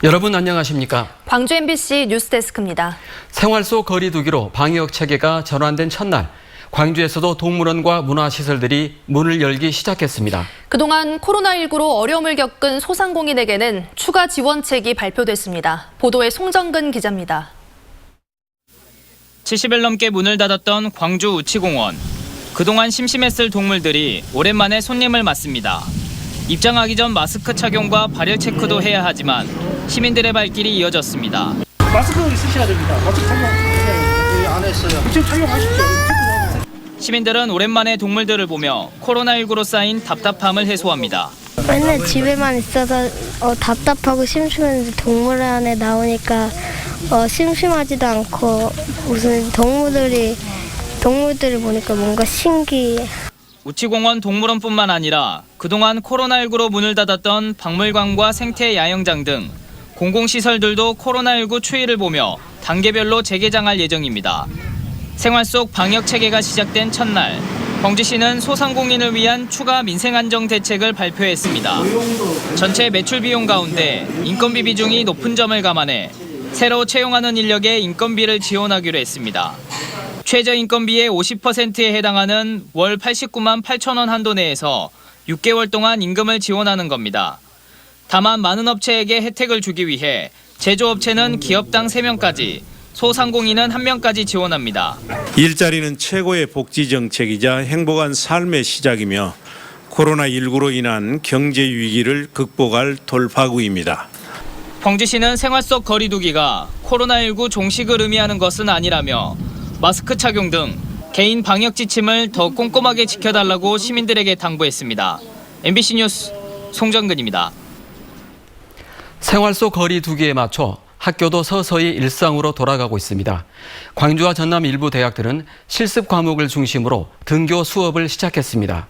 여러분 안녕하십니까? 광주 MBC 뉴스데스크입니다. 생활 속 거리 두기로 방역 체계가 전환된 첫날, 광주에서도 동물원과 문화시설들이 문을 열기 시작했습니다. 그동안 코로나19로 어려움을 겪은 소상공인에게는 추가 지원책이 발표됐습니다. 보도에 송정근 기자입니다. 70일 넘게 문을 닫았던 광주 우치공원. 그동안 심심했을 동물들이 오랜만에 손님을 맞습니다. 입장하기 전 마스크 착용과 발열 체크도 해야 하지만 시민들의 발길이 이어졌습니다. 마스크 쓰셔야 됩니다. 마스크 착용 안 했어요. 지금 착용하십시오. 시민들은 오랜만에 동물들을 보며 코로나19로 쌓인 답답함을 해소합니다. 맨날 집에만 있어서 답답하고 심심했는데 동물원에 나오니까 심심하지도 않고 무슨 동물들을 보니까 뭔가 신기해. 우치공원 동물원뿐만 아니라 그동안 코로나19로 문을 닫았던 박물관과 생태 야영장 등 공공시설들도 코로나19 추이를 보며 단계별로 재개장할 예정입니다. 생활 속 방역 체계가 시작된 첫날, 광주시는 소상공인을 위한 추가 민생안정 대책을 발표했습니다. 전체 매출 비용 가운데 인건비 비중이 높은 점을 감안해 새로 채용하는 인력에 인건비를 지원하기로 했습니다. 최저인건비의 50%에 해당하는 월 89만 8천 원 한도 내에서 6개월 동안 임금을 지원하는 겁니다. 다만 많은 업체에게 혜택을 주기 위해 제조업체는 기업당 3명까지, 소상공인은 1명까지 지원합니다. 일자리는 최고의 복지 정책이자 행복한 삶의 시작이며 코로나19로 인한 경제 위기를 극복할 돌파구입니다. 광주시는 생활 속 거리 두기가 코로나19 종식을 의미하는 것은 아니라며 마스크 착용 등 개인 방역 지침을 더 꼼꼼하게 지켜달라고 시민들에게 당부했습니다. MBC 뉴스 송정근입니다. 생활 속 거리 두기에 맞춰 학교도 서서히 일상으로 돌아가고 있습니다. 광주와 전남 일부 대학들은 실습 과목을 중심으로 등교 수업을 시작했습니다.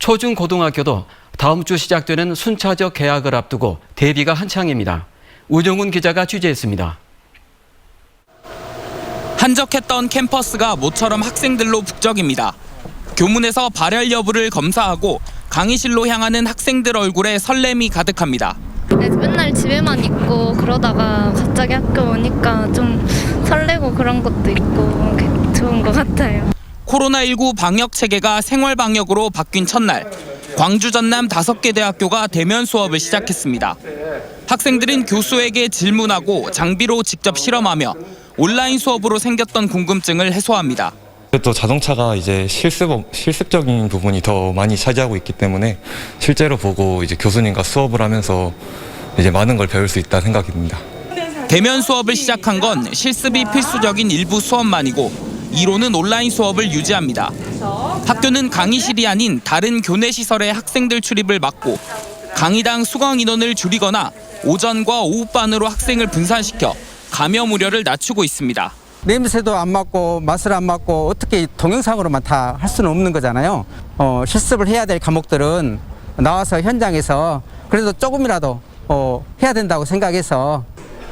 초중고등학교도 다음 주 시작되는 순차적 개학을 앞두고 대비가 한창입니다. 우정훈 기자가 취재했습니다. 한적했던 캠퍼스가 모처럼 학생들로 북적입니다. 교문에서 발열 여부를 검사하고 강의실로 향하는 학생들 얼굴에 설렘이 가득합니다. 맨날 집에만 있고 그러다가 갑자기 학교 오니까 좀 설레고 그런 것도 있고 좋은 것 같아요. 코로나19 방역 체계가 생활 방역으로 바뀐 첫날, 광주 전남 5개 대학교가 대면 수업을 시작했습니다. 학생들은 교수에게 질문하고 장비로 직접 실험하며 온라인 수업으로 생겼던 궁금증을 해소합니다. 또 자동차가 이제 실습적인 부분이 더 많이 차지하고 있기 때문에 실제로 보고 이제 교수님과 수업을 하면서 이제 많은 걸 배울 수 있다 생각입니다. 대면 수업을 시작한 건 실습이 필수적인 일부 수업만이고 이론은 온라인 수업을 유지합니다. 학교는 강의실이 아닌 다른 교내 시설에 학생들 출입을 막고 강의당 수강 인원을 줄이거나 오전과 오후반으로 학생을 분산시켜 감염 우려를 낮추고 있습니다. 냄새도 안 맡고 맛을 안 맡고 어떻게 동영상으로만 다 할 수는 없는 거잖아요. 실습을 해야 될 과목들은 나와서 현장에서 그래도 조금이라도 해야 된다고 생각해서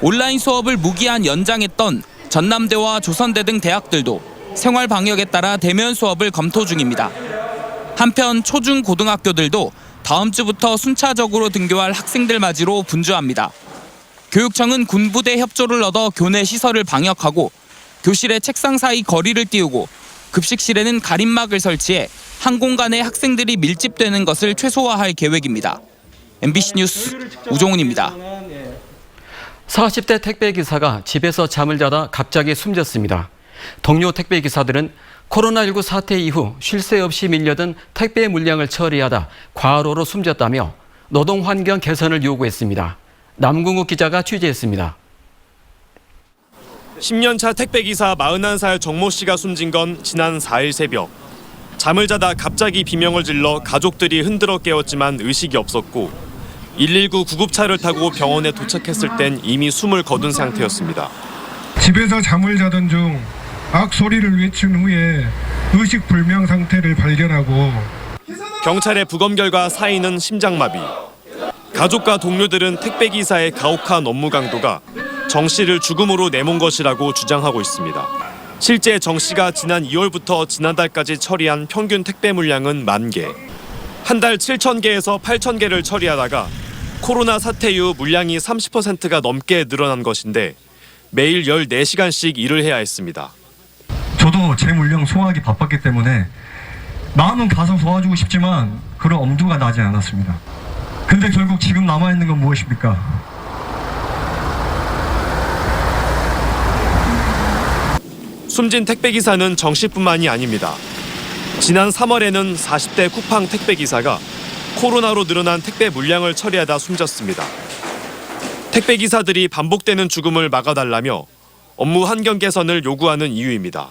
온라인 수업을 무기한 연장했던 전남대와 조선대 등 대학들도 생활 방역에 따라 대면 수업을 검토 중입니다. 한편 초중 고등학교들도 다음 주부터 순차적으로 등교할 학생들 맞이로 분주합니다. 교육청은 군부대 협조를 얻어 교내 시설을 방역하고 교실의 책상 사이 거리를 띄우고 급식실에는 가림막을 설치해 한 공간에 학생들이 밀집되는 것을 최소화할 계획입니다. MBC 뉴스 우종훈입니다. 40대 택배기사가 집에서 잠을 자다 갑자기 숨졌습니다. 동료 택배기사들은 코로나19 사태 이후 쉴 새 없이 밀려든 택배 물량을 처리하다 과로로 숨졌다며 노동 환경 개선을 요구했습니다. 남궁욱 기자가 취재했습니다. 10년차 택배기사 41살 정모 씨가 숨진 건 지난 4일 새벽. 잠을 자다 갑자기 비명을 질러 가족들이 흔들어 깨웠지만 의식이 없었고 119 구급차를 타고 병원에 도착했을 땐 이미 숨을 거둔 상태였습니다. 집에서 잠을 자던 중 악소리를 외친 후에 의식불명 상태를 발견하고 경찰의 부검 결과 사인은 심장마비. 가족과 동료들은 택배기사의 가혹한 업무 강도가 정 씨를 죽음으로 내몬 것이라고 주장하고 있습니다. 실제 정 씨가 지난 2월부터 지난달까지 처리한 평균 택배 물량은 10,000개. 한 달 7,000개에서 8,000개를 처리하다가 코로나 사태 이후 물량이 30%가 넘게 늘어난 것인데 매일 14시간씩 일을 해야 했습니다. 저도 제 물량 소화하기 바빴기 때문에 마음은 가서 도와주고 싶지만 그런 엄두가 나지 않았습니다. 근데 결국 지금 남아있는 건 무엇입니까? 숨진 택배기사는 정 씨뿐만이 아닙니다. 지난 3월에는 40대 쿠팡 택배기사가 코로나로 늘어난 택배 물량을 처리하다 숨졌습니다. 택배기사들이 반복되는 죽음을 막아달라며 업무 환경 개선을 요구하는 이유입니다.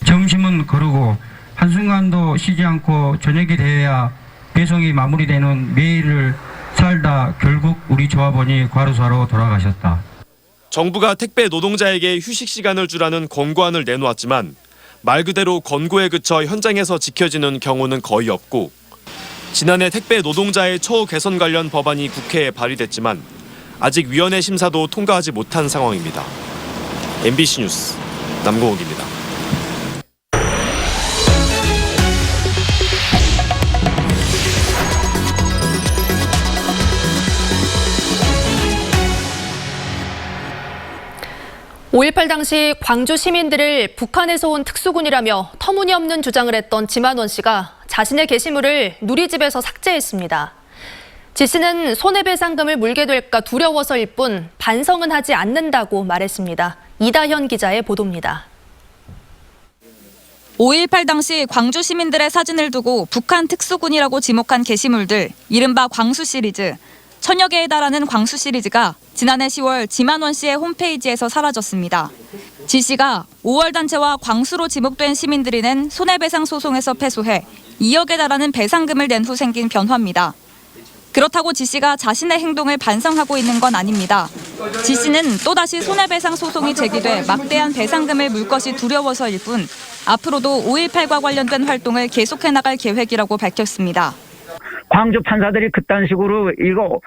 점심은 거르고 한순간도 쉬지 않고 저녁이 돼야 배송이 마무리되는 매일을 살다 결국 우리 조합원이 과로사로 돌아가셨다. 정부가 택배 노동자에게 휴식 시간을 주라는 권고안을 내놓았지만 말 그대로 권고에 그쳐 현장에서 지켜지는 경우는 거의 없고 지난해 택배 노동자의 처우 개선 관련 법안이 국회에 발의됐지만 아직 위원회 심사도 통과하지 못한 상황입니다. MBC 뉴스 남궁옥입니다. (5.18) 당시 광주 시민들을 북한에서 온 특수군이라며 터무니없는 주장을 했던 지만원 씨가 자신의 게시물을 누리집에서 삭제했습니다. 지 씨는 손해배상금을 물게 될까 두려워서일 뿐 반성은 하지 않는다고 말했습니다. 이다현 기자의 보도입니다. 5.18 당시 광주 시민들의 사진을 두고 북한 특수군이라고 지목한 게시물들, 이른바 광수 시리즈, 천여 개에 달하는 광수 시리즈가 지난해 10월 지만원 씨의 홈페이지에서 사라졌습니다. 지 씨가 5월 단체와 광수로 지목된 시민들이 낸 손해배상 소송에서 패소해 2억에 달하는 배상금을 낸 후 생긴 변화입니다. 그렇다고 지 씨가 자신의 행동을 반성하고 있는 건 아닙니다. 지 씨는 또다시 손해배상 소송이 제기돼 막대한 배상금을 물 것이 두려워서일 뿐 앞으로도 5.18과 관련된 활동을 계속해 나갈 계획이라고 밝혔습니다. 광주 판사들이 그딴 식으로 이거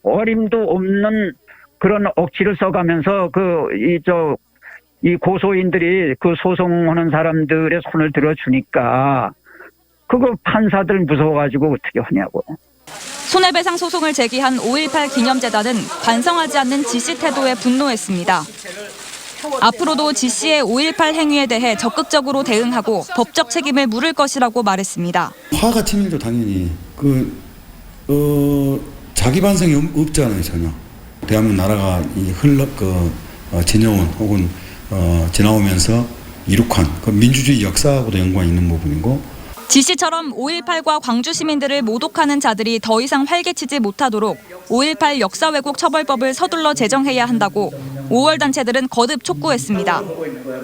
어림도 없는 그런 억지를 써가면서 이 고소인들이 그 소송하는 사람들의 손을 들어주니까 그거 판사들 무서워가지고 어떻게 하냐고. 손해배상 소송을 제기한 5.18 기념재단은 반성하지 않는 지 씨 태도에 분노했습니다. 앞으로도 지 씨의 5.18 행위에 대해 적극적으로 대응하고 법적 책임을 물을 것이라고 말했습니다. 화가 튀는 일도 당연히 자기 반성이 없잖아요 전혀. 대한민국 나라가 지녀온 혹은 지나오면서 이룩한 그 민주주의 역사하고도 연관이 있는 부분이고. 지 씨처럼 5.18과 광주 시민들을 모독하는 자들이 더 이상 활개치지 못하도록 5.18 역사 왜곡 처벌법을 서둘러 제정해야 한다고 5월 단체들은 거듭 촉구했습니다.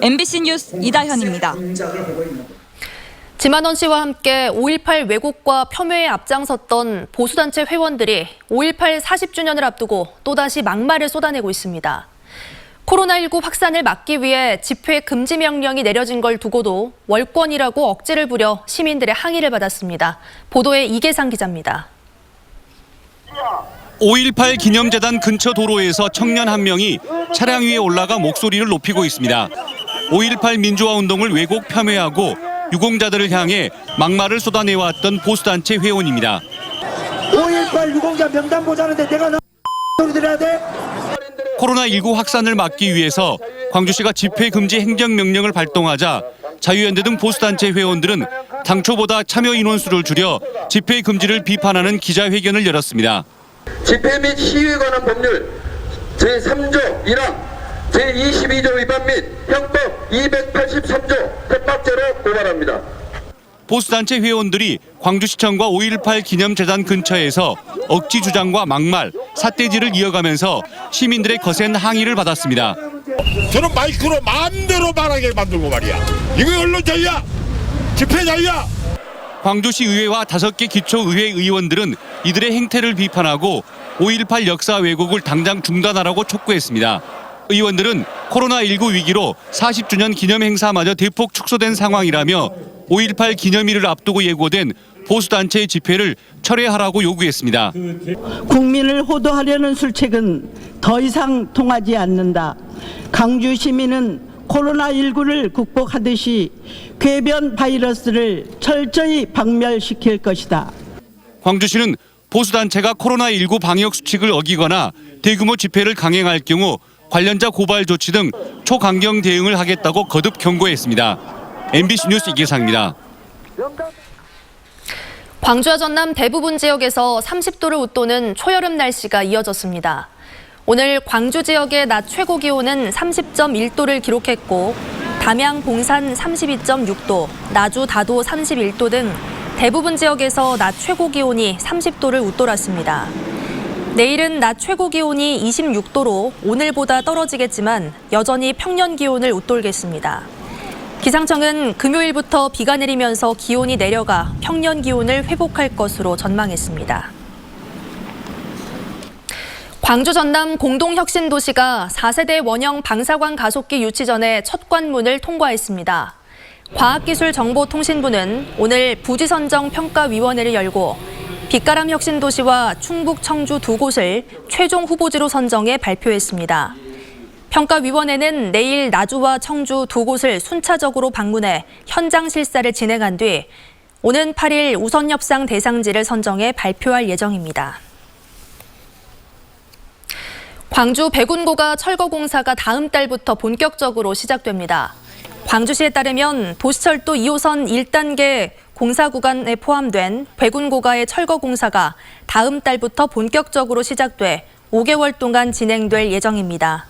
MBC 뉴스 이다현입니다. 지만원 씨와 함께 5.18 왜곡과 폄훼에 앞장섰던 보수단체 회원들이 5.18 40주년을 앞두고 또다시 막말을 쏟아내고 있습니다. 코로나19 확산을 막기 위해 집회 금지 명령이 내려진 걸 두고도 월권이라고 억지를 부려 시민들의 항의를 받았습니다. 보도에 이계상 기자입니다. 5.18 기념재단 근처 도로에서 청년 한 명이 차량 위에 올라가 목소리를 높이고 있습니다. 5.18 민주화운동을 왜곡 폄훼하고 유공자들을 향해 막말을 쏟아내왔던 보수단체 회원입니다. 5.18 유공자 명단 보자는데 내가 소리 들어야 돼? 코로나19 확산을 막기 위해서 광주시가 집회 금지 행정명령을 발동하자 자유연대 등 보수단체 회원들은 당초보다 참여 인원수를 줄여 집회 금지를 비판하는 기자회견을 열었습니다. 집회 및 시위에 관한 법률 제3조 1항 제22조 위반 및 형법 283조 협박죄로 고발합니다. 보수단체 회원들이 광주시청과 5.18 기념재단 근처에서 억지 주장과 막말, 삿대질을 이어가면서 시민들의 거센 항의를 받았습니다. 저는 마이크로 마음대로 말하게 만들고 말이야. 이거 언론 자유야. 집회 자유야. 광주시 의회와 5개 기초의회 의원들은 이들의 행태를 비판하고 5.18 역사 왜곡을 당장 중단하라고 촉구했습니다. 의원들은 코로나19 위기로 40주년 기념 행사마저 대폭 축소된 상황이라며 5.18 기념일을 앞두고 예고된 보수단체의 집회를 철회하라고 요구했습니다. 국민을 호도하려는 술책은 더 이상 통하지 않는다. 광주 시민은 코로나19를 극복하듯이 궤변 바이러스를 철저히 박멸시킬 것이다. 광주시는 보수단체가 코로나19 방역 수칙을 어기거나 대규모 집회를 강행할 경우 관련자 고발 조치 등 초강경 대응을 하겠다고 거듭 경고했습니다. MBC 뉴스 이계상입니다. 광주와 전남 대부분 지역에서 30도를 웃도는 초여름 날씨가 이어졌습니다. 오늘 광주 지역의 낮 최고 기온은 30.1도를 기록했고 담양, 봉산 32.6도, 나주, 다도 31도 등 대부분 지역에서 낮 최고 기온이 30도를 웃돌았습니다. 내일은 낮 최고 기온이 26도로 오늘보다 떨어지겠지만 여전히 평년 기온을 웃돌겠습니다. 기상청은 금요일부터 비가 내리면서 기온이 내려가 평년 기온을 회복할 것으로 전망했습니다. 광주 전남 공동혁신도시가 4세대 원형 방사관 가속기 유치 전에 첫 관문을 통과했습니다. 과학기술정보통신부는 오늘 부지선정평가위원회를 열고 빛가람 혁신도시와 충북, 청주 두 곳을 최종 후보지로 선정해 발표했습니다. 평가위원회는 내일 나주와 청주 두 곳을 순차적으로 방문해 현장 실사를 진행한 뒤 오는 8일 우선협상 대상지를 선정해 발표할 예정입니다. 광주 백운고가 철거 공사가 다음 달부터 본격적으로 시작됩니다. 광주시에 따르면 도시철도 2호선 1단계 공사 구간에 포함된 백운고가의 철거 공사가 다음 달부터 본격적으로 시작돼 5개월 동안 진행될 예정입니다.